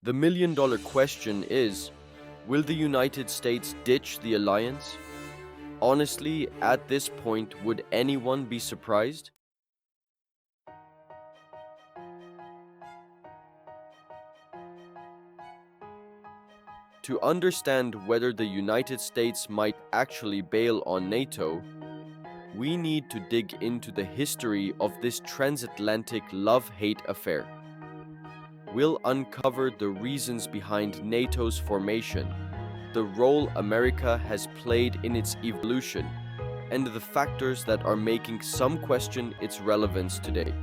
The million-dollar question is, will the United States ditch the alliance? Honestly, at this point, would anyone be surprised? To understand whether the United States might actually bail on NATO, we need to dig into the history of this transatlantic love-hate affair. We'll uncover the reasons behind NATO's formation, the role America has played in its evolution, and the factors that are making some question its relevance today.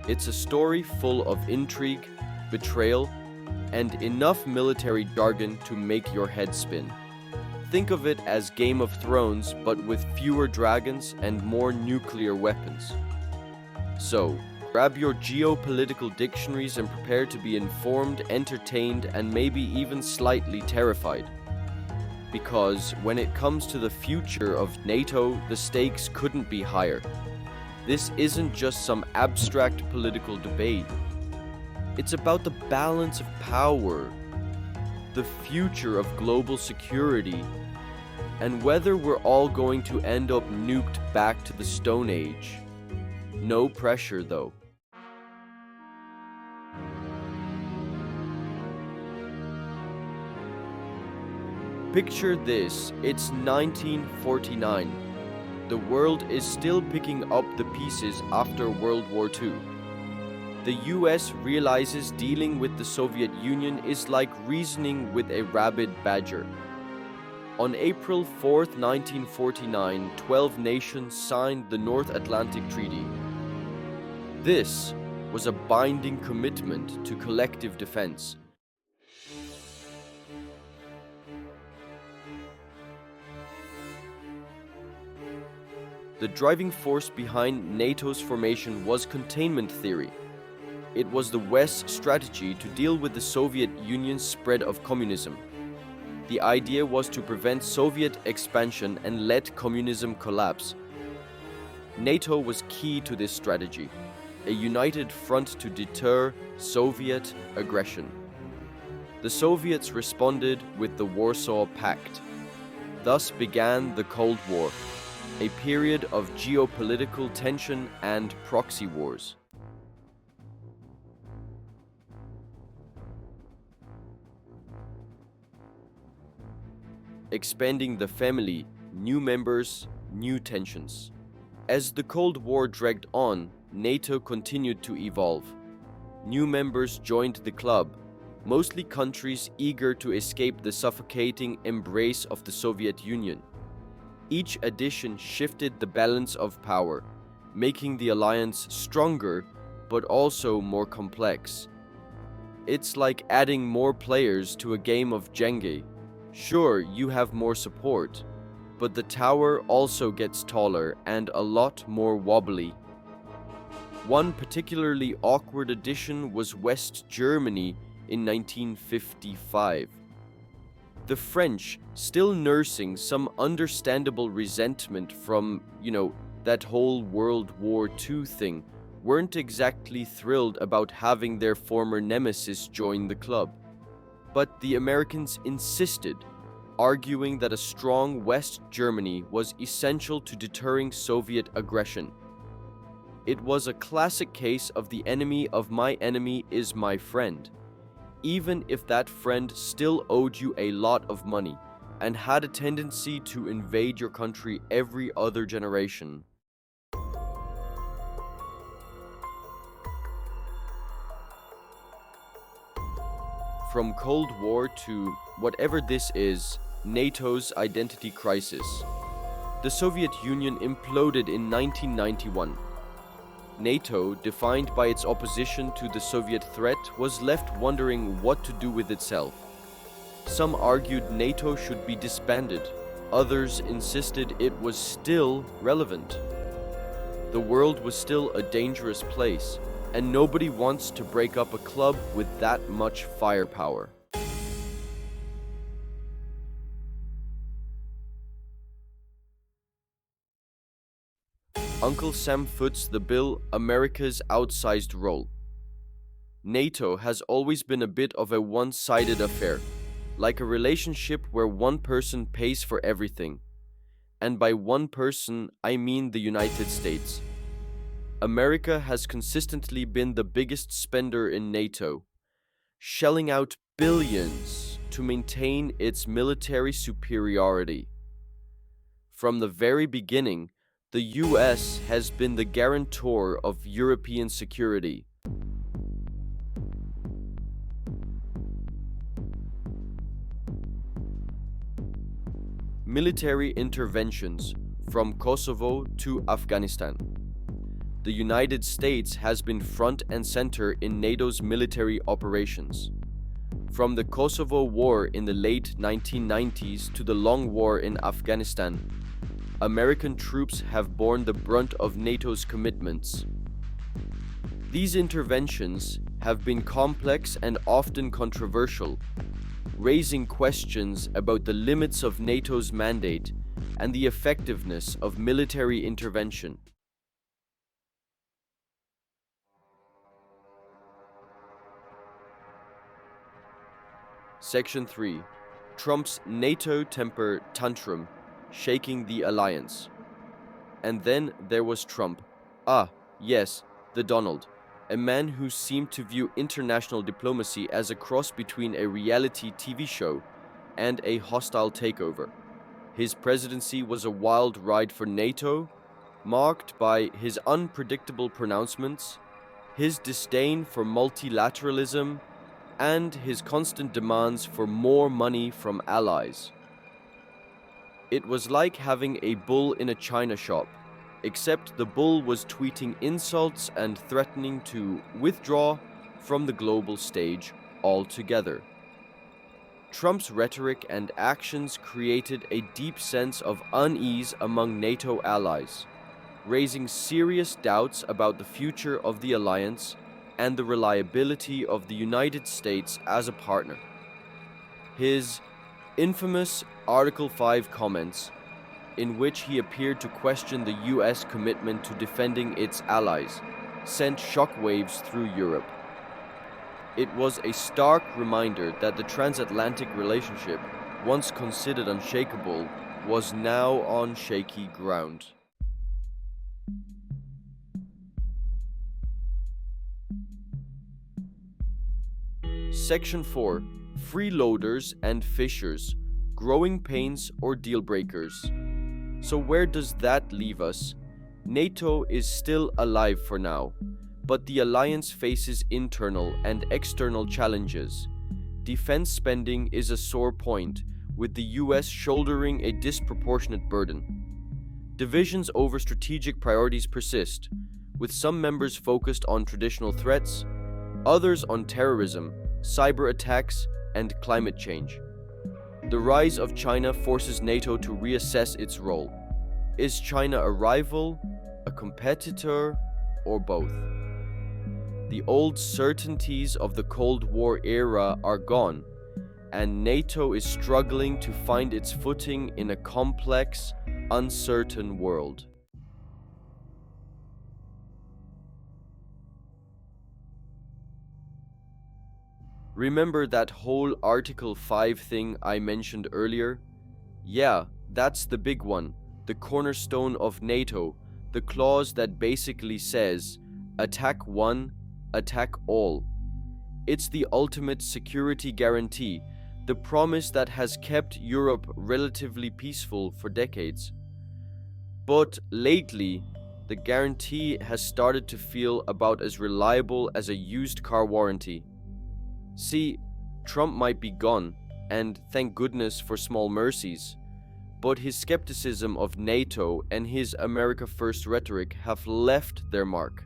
It's a story full of intrigue, betrayal, and enough military jargon to make your head spin. Think of it as Game of Thrones, but with fewer dragons and more nuclear weapons. So, grab your geopolitical dictionaries and prepare to be informed, entertained, and maybe even slightly terrified. Because when it comes to the future of NATO, the stakes couldn't be higher. This isn't just some abstract political debate. It's about the balance of power, the future of global security, and whether we're all going to end up nuked back to the Stone Age. No pressure, though. Picture this, it's 1949. The world is still picking up the pieces after World War II. The US realizes dealing with the Soviet Union is like reasoning with a rabid badger. On April 4, 1949, 12 nations signed the North Atlantic Treaty. This was a binding commitment to collective defense. The driving force behind NATO's formation was containment theory. It was the West's strategy to deal with the Soviet Union's spread of communism. The idea was to prevent Soviet expansion and let communism collapse. NATO was key to this strategy, a united front to deter Soviet aggression. The Soviets responded with the Warsaw Pact. Thus began the Cold War, a period of geopolitical tension and proxy wars. Expanding the family, new members, new tensions. As the Cold War dragged on, NATO continued to evolve. New members joined the club, mostly countries eager to escape the suffocating embrace of the Soviet Union. Each addition shifted the balance of power, making the alliance stronger but also more complex. It's like adding more players to a game of Jenga. Sure, you have more support, but the tower also gets taller and a lot more wobbly. One particularly awkward addition was West Germany in 1955. The French, still nursing some understandable resentment from, that whole World War II thing, weren't exactly thrilled about having their former nemesis join the club. But the Americans insisted, arguing that a strong West Germany was essential to deterring Soviet aggression. It was a classic case of the enemy of my enemy is my friend, even if that friend still owed you a lot of money and had a tendency to invade your country every other generation. From Cold War to whatever this is, NATO's identity crisis. The Soviet Union imploded in 1991. NATO, defined by its opposition to the Soviet threat, was left wondering what to do with itself. Some argued NATO should be disbanded. Others insisted it was still relevant. The world was still a dangerous place, and nobody wants to break up a club with that much firepower. Uncle Sam foots the bill, America's outsized role. NATO has always been a bit of a one-sided affair, like a relationship where one person pays for everything. And by one person, I mean the United States. America has consistently been the biggest spender in NATO, shelling out billions to maintain its military superiority. From the very beginning, the US has been the guarantor of European security. Military interventions from Kosovo to Afghanistan. The United States has been front and center in NATO's military operations. From the Kosovo War in the late 1990s to the long war in Afghanistan, American troops have borne the brunt of NATO's commitments. These interventions have been complex and often controversial, raising questions about the limits of NATO's mandate and the effectiveness of military intervention. Section 3. Trump's NATO temper tantrum, shaking the alliance. And then there was Trump. Ah, yes, the Donald. A man who seemed to view international diplomacy as a cross between a reality TV show and a hostile takeover. His presidency was a wild ride for NATO, marked by his unpredictable pronouncements, his disdain for multilateralism, and his constant demands for more money from allies. It was like having a bull in a china shop, except the bull was tweeting insults and threatening to withdraw from the global stage altogether. Trump's rhetoric and actions created a deep sense of unease among NATO allies, raising serious doubts about the future of the alliance and the reliability of the United States as a partner. His infamous Article 5 comments, in which he appeared to question the US commitment to defending its allies, sent shockwaves through Europe. It was a stark reminder that the transatlantic relationship, once considered unshakable, was now on shaky ground. Section 4. Freeloaders and fishers, growing pains or deal breakers. So where does that leave us? NATO is still alive for now, but the alliance faces internal and external challenges. Defense spending is a sore point, with the US shouldering a disproportionate burden. Divisions over strategic priorities persist, with some members focused on traditional threats, others on terrorism, cyber attacks, and climate change. The rise of China forces NATO to reassess its role. Is China a rival, a competitor, or both? The old certainties of the Cold War era are gone, and NATO is struggling to find its footing in a complex, uncertain world. Remember that whole Article 5 thing I mentioned earlier? Yeah, that's the big one, the cornerstone of NATO, the clause that basically says, attack one, attack all. It's the ultimate security guarantee, the promise that has kept Europe relatively peaceful for decades. But lately, the guarantee has started to feel about as reliable as a used car warranty. See, Trump might be gone, and thank goodness for small mercies, but his skepticism of NATO and his America First rhetoric have left their mark.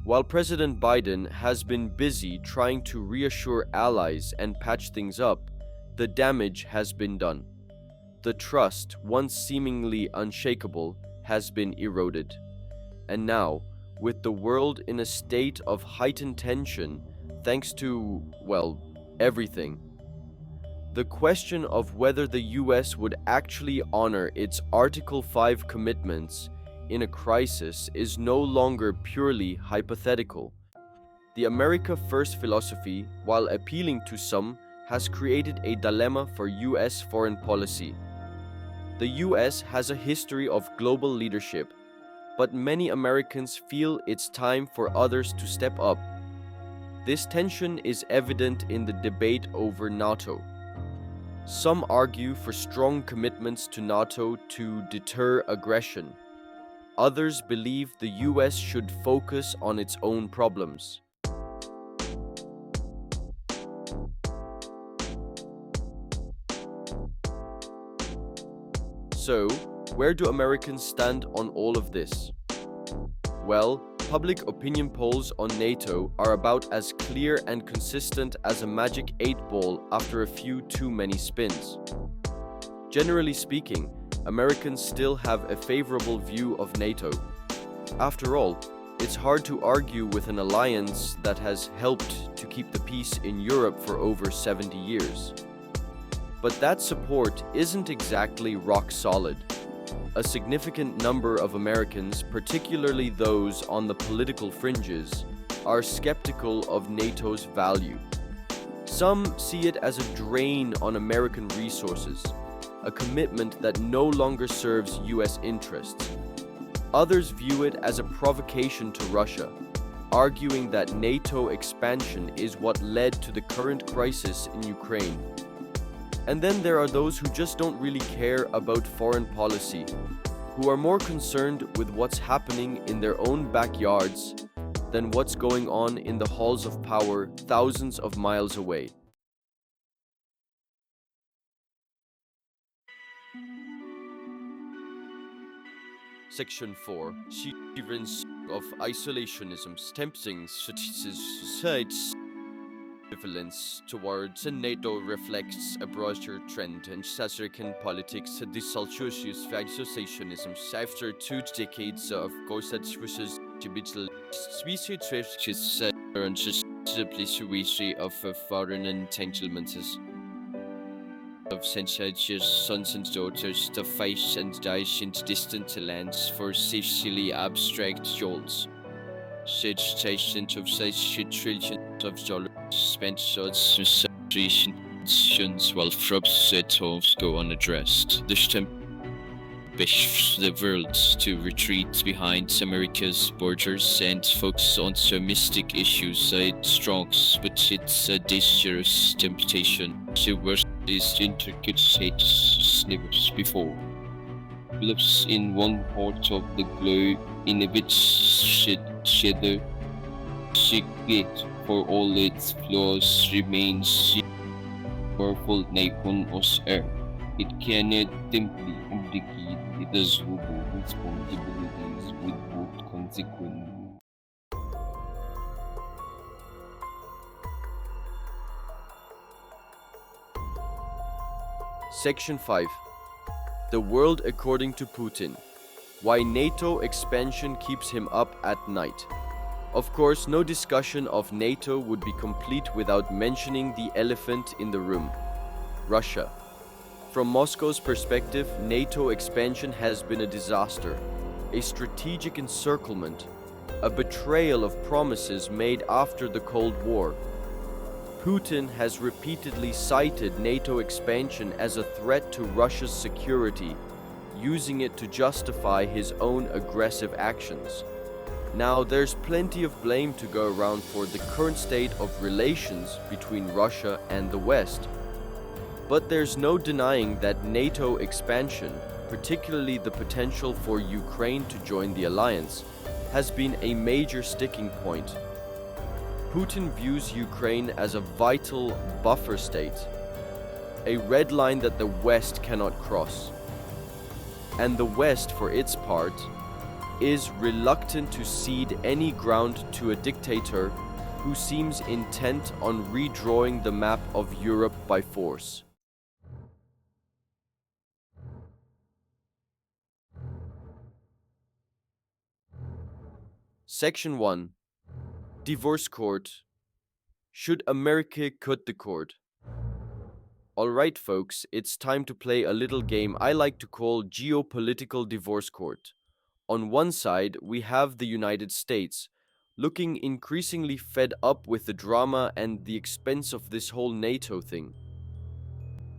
While President Biden has been busy trying to reassure allies and patch things up, the damage has been done. The trust, once seemingly unshakable, has been eroded. And now, with the world in a state of heightened tension, thanks to, well, everything, the question of whether the US would actually honor its Article 5 commitments in a crisis is no longer purely hypothetical. The America First philosophy, while appealing to some, has created a dilemma for US foreign policy. The US has a history of global leadership, but many Americans feel it's time for others to step up. This tension is evident in the debate over NATO. Some argue for strong commitments to NATO to deter aggression. Others believe the US should focus on its own problems. So, where do Americans stand on all of this? Well, public opinion polls on NATO are about as clear and consistent as a magic 8-ball after a few too many spins. Generally speaking, Americans still have a favorable view of NATO. After all, it's hard to argue with an alliance that has helped to keep the peace in Europe for over 70 years. But that support isn't exactly rock solid. A significant number of Americans, particularly those on the political fringes, are skeptical of NATO's value. Some see it as a drain on American resources, a commitment that no longer serves US interests. Others view it as a provocation to Russia, arguing that NATO expansion is what led to the current crisis in Ukraine. And then there are those who just don't really care about foreign policy, who are more concerned with what's happening in their own backyards than what's going on in the halls of power thousands of miles away. Section 4. Severance of isolationism, tempting society's equivalence towards NATO reflects a broader trend in American politics. The Celsius isolationism after 2 decades of consensus digital species and simplicity of foreign entanglements of sensations, sons and daughters to face and die in distant lands for safely abstract goals. Citations of such trillions of dollars spent on situations while frobs go unaddressed. This tempts the world to retreat behind America's borders and focus on domestic issues. It strokes, but it's a dangerous temptation to work these intricate states never before. Lives in one part of the globe in a bit shadow. Secret for all its flaws remains powerful nation of earth. It cannot simply indicate it has responsibilities with both consequences. Section 5. The world according to Putin. Why NATO expansion keeps him up at night. Of course, no discussion of NATO would be complete without mentioning the elephant in the room: Russia. From Moscow's perspective, NATO expansion has been a disaster, a strategic encirclement, a betrayal of promises made after the Cold War. Putin has repeatedly cited NATO expansion as a threat to Russia's security, using it to justify his own aggressive actions. Now, there's plenty of blame to go around for the current state of relations between Russia and the West. But there's no denying that NATO expansion, particularly the potential for Ukraine to join the alliance, has been a major sticking point. Putin views Ukraine as a vital buffer state, a red line that the West cannot cross. And the West, for its part, is reluctant to cede any ground to a dictator who seems intent on redrawing the map of Europe by force. Section 1. Divorce Court. Should America cut the cord? Alright folks, it's time to play a little game I like to call Geopolitical Divorce Court. On one side, we have the United States, looking increasingly fed up with the drama and the expense of this whole NATO thing.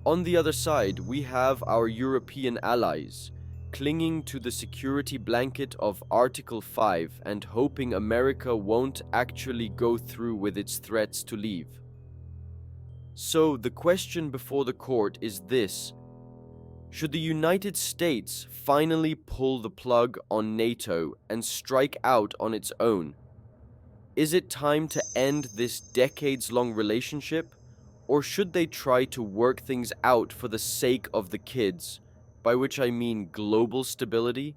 On the other side, we have our European allies, clinging to the security blanket of Article 5 and hoping America won't actually go through with its threats to leave. So the question before the court is this: should the United States finally pull the plug on NATO and strike out on its own? Is it time to end this decades-long relationship? Or should they try to work things out for the sake of the kids, by which I mean global stability?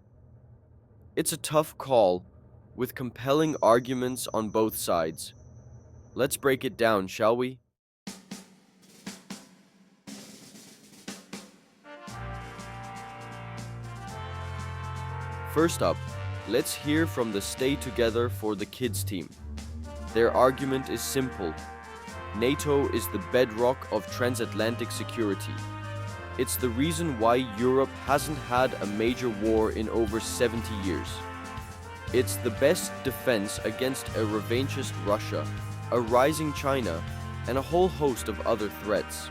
It's a tough call, with compelling arguments on both sides. Let's break it down, shall we? First up, let's hear from the Stay Together for the Kids team. Their argument is simple. NATO is the bedrock of transatlantic security. It's the reason why Europe hasn't had a major war in over 70 years. It's the best defense against a revanchist Russia, a rising China, and a whole host of other threats.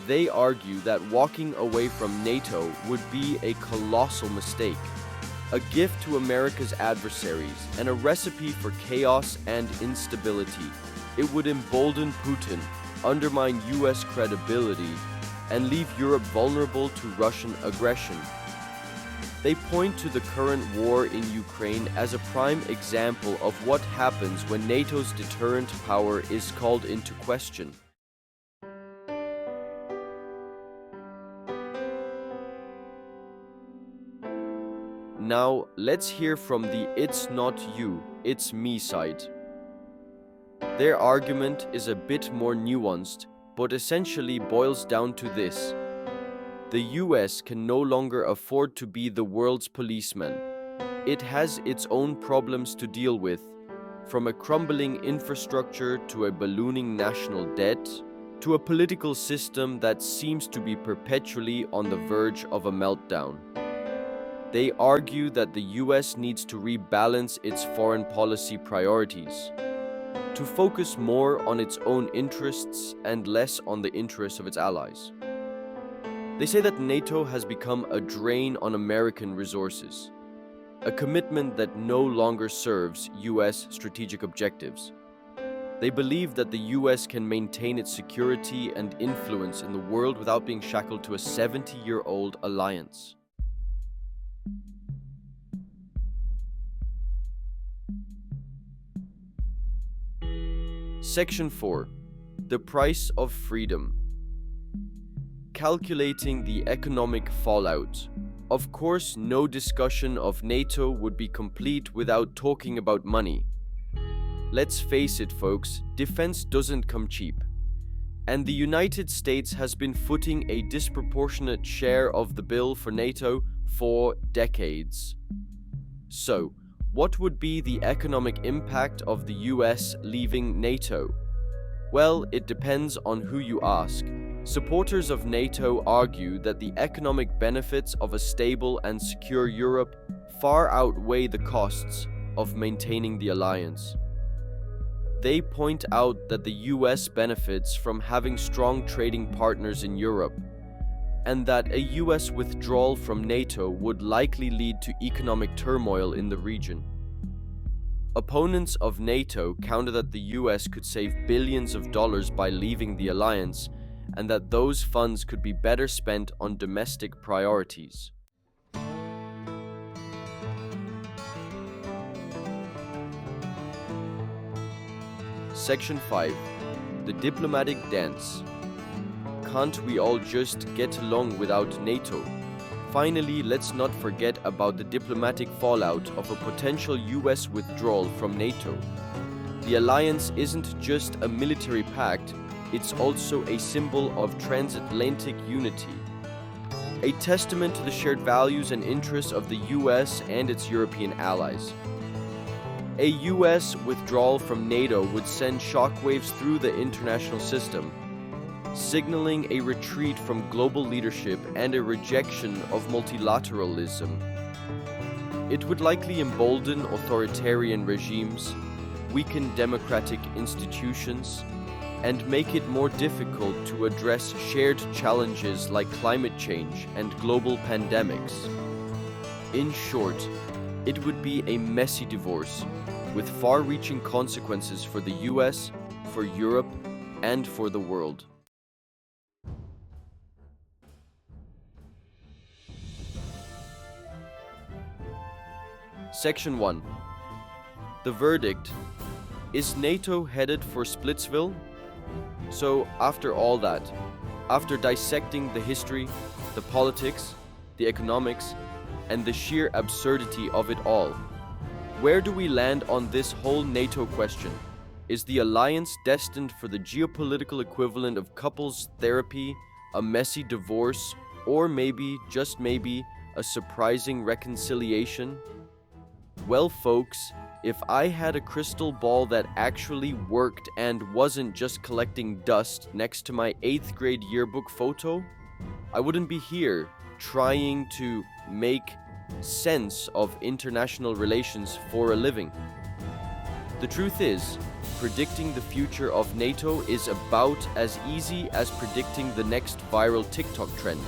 They argue that walking away from NATO would be a colossal mistake, a gift to America's adversaries, and a recipe for chaos and instability. It would embolden Putin, undermine US credibility, and leave Europe vulnerable to Russian aggression. They point to the current war in Ukraine as a prime example of what happens when NATO's deterrent power is called into question. Now, let's hear from the "it's not you, it's me" side. Their argument is a bit more nuanced, but essentially boils down to this: the US can no longer afford to be the world's policeman. It has its own problems to deal with, from a crumbling infrastructure to a ballooning national debt, to a political system that seems to be perpetually on the verge of a meltdown. They argue that the US needs to rebalance its foreign policy priorities, to focus more on its own interests and less on the interests of its allies. They say that NATO has become a drain on American resources, a commitment that no longer serves US strategic objectives. They believe that the US can maintain its security and influence in the world without being shackled to a 70-year-old alliance. Section 4. The Price of Freedom. Calculating the economic fallout. Of course, no discussion of NATO would be complete without talking about money. Let's face it, folks, defense doesn't come cheap. And the United States has been footing a disproportionate share of the bill for NATO for decades. So, what would be the economic impact of the US leaving NATO? Well, it depends on who you ask. Supporters of NATO argue that the economic benefits of a stable and secure Europe far outweigh the costs of maintaining the alliance. They point out that the US benefits from having strong trading partners in Europe, and that a US withdrawal from NATO would likely lead to economic turmoil in the region. Opponents of NATO counter that the US could save billions of dollars by leaving the alliance, and that those funds could be better spent on domestic priorities. Section 5. The Diplomatic Dance. Can't we all just get along without NATO? Finally, let's not forget about the diplomatic fallout of a potential US withdrawal from NATO. The alliance isn't just a military pact, it's also a symbol of transatlantic unity, a testament to the shared values and interests of the US and its European allies. A US withdrawal from NATO would send shockwaves through the international system, signaling a retreat from global leadership and a rejection of multilateralism. It would likely embolden authoritarian regimes, weaken democratic institutions, and make it more difficult to address shared challenges like climate change and global pandemics. In short, it would be a messy divorce with far-reaching consequences for the US, for Europe, and for the world. Section 1. The verdict. Is NATO headed for Splitsville? So, after all that, after dissecting the history, the politics, the economics, and the sheer absurdity of it all, where do we land on this whole NATO question? Is the alliance destined for the geopolitical equivalent of couples therapy, a messy divorce, or maybe, just maybe, a surprising reconciliation? Well, folks, if I had a crystal ball that actually worked and wasn't just collecting dust next to my 8th grade yearbook photo, I wouldn't be here trying to make sense of international relations for a living. The truth is, predicting the future of NATO is about as easy as predicting the next viral TikTok trend.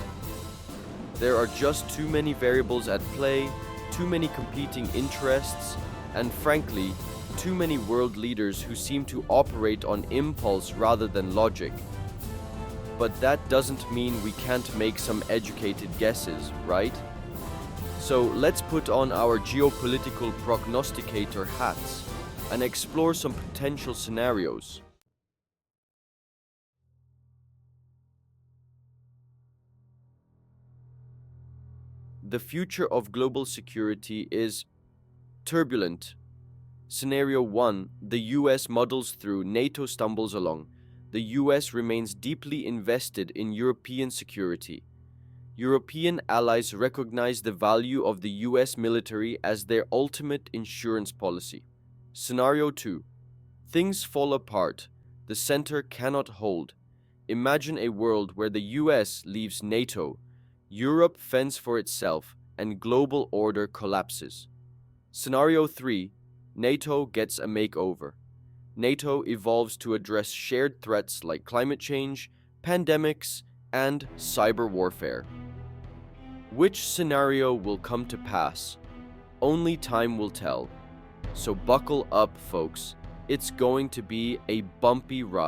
There are just too many variables at play, too many competing interests, and frankly, too many world leaders who seem to operate on impulse rather than logic. But that doesn't mean we can't make some educated guesses, right? So let's put on our geopolitical prognosticator hats and explore some potential scenarios. The future of global security is turbulent. Scenario 1. The US muddles through, NATO stumbles along. The US remains deeply invested in European security. European allies recognize the value of the US military as their ultimate insurance policy. Scenario 2. Things fall apart. The center cannot hold. Imagine a world where the US leaves NATO, Europe fends for itself, and global order collapses. Scenario 3. NATO gets a makeover. NATO evolves to address shared threats like climate change, pandemics, and cyber warfare. Which scenario will come to pass? Only time will tell. So buckle up, folks. It's going to be a bumpy ride.